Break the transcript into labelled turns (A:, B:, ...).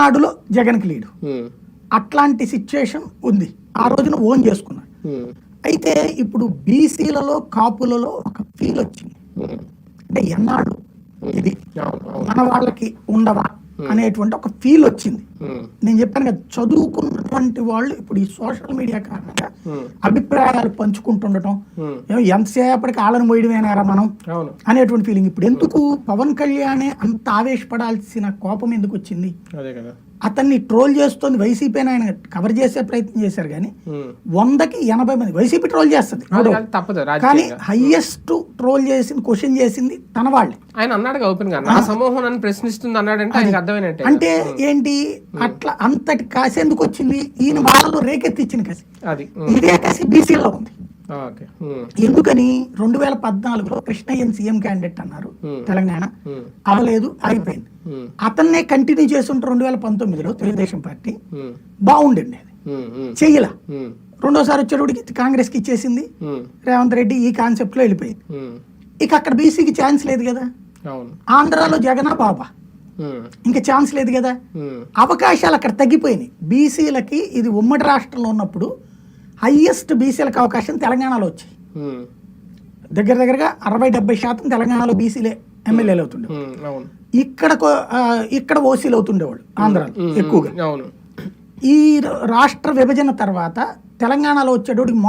A: నాడులో జగన్కి లీడు అట్లాంటి సిచ్యుయేషన్ ఉంది. ఆ రోజున ఓన్ చేసుకున్నాడు. అయితే ఇప్పుడు బీసీలలో కాపులలో ఒక ఫీల్ వచ్చింది, అంటే ఎన్నాడు ఇది మన వాళ్ళకి ఉండవా అనేటువంటి ఒక ఫీల్ వచ్చింది. నేను చెప్పాను కదా, చదువుకున్నటువంటి వాళ్ళు ఇప్పుడు ఈ సోషల్ మీడియా కారణంగా అభిప్రాయాలు పంచుకుంటుండటం, ఎంతసేపటికి ఆళ్ళను మోయడమేనారా మనం అనేటువంటి ఫీలింగ్. ఇప్పుడు ఎందుకు పవన్ కళ్యాణ్ అంత ఆవేశపడాల్సిన కోపం ఎందుకు వచ్చింది? అతన్ని ట్రోల్ చేస్తుంది వైసీపీ, ఆయన కవర్ చేసే ప్రయత్నం చేశారు కానీ 100కి 80 మంది వైసీపీ ట్రోల్ చేస్తుంది, కానీ హైయెస్ట్ ట్రోల్ చేసింది, క్వశ్చన్ చేసింది తన వాళ్ళే.
B: ఆయన అన్నాడు ఓపెన్ గా, నా సమూహం నన్ను ప్రశ్నిస్తుంది అన్నాడంటే ఆయనకు అర్థమైనట్టే.
A: అంటే ఏంటి అట్లా అంతటి కాసి ఎందుకు వచ్చింది? ఈయన వాళ్ళలో రేకెత్తిచ్చిన కసి, ఇదే కసి బీసీలో ఉంది. ఎందుకని 2014లో కృష్ణయ్యన్ సీఎం క్యాండిడేట్ అన్నారు తెలంగాణ, అవలేదు, అయిపోయింది. అతన్నే కంటిన్యూ చేస్తుంటే 2019లో తెలుగుదేశం పార్టీ బాగుండండి, అది చెయ్యలా. రెండోసారి వచ్చేటోడికి కాంగ్రెస్ కి ఇచ్చేసింది రేవంత్ రెడ్డి, ఈ కాన్సెప్ట్ లో వెళ్ళిపోయింది. ఇక అక్కడ బీసీకి ఛాన్స్ లేదు కదా, ఆంధ్రాలో జగనా బాబా, ఇంకా ఛాన్స్ లేదు కదా, అవకాశాలు అక్కడ తగ్గిపోయినాయి. బీసీలకి ఇది ఉమ్మడి రాష్ట్రంలో ఉన్నప్పుడు హైయెస్ట్ బీసీలకు అవకాశం తెలంగాణలో వచ్చాయి. దగ్గరగా 60-70% తెలంగాణలో బీసీలే ఎమ్మెల్యేలు అవుతుండే, ఇక్కడ ఓసీలు అవుతుండేవాళ్ళు ఆంధ్రాలో ఎక్కువగా. ఈ రాష్ట్ర విభజన తర్వాత తెలంగాణలో వచ్చేటోడికి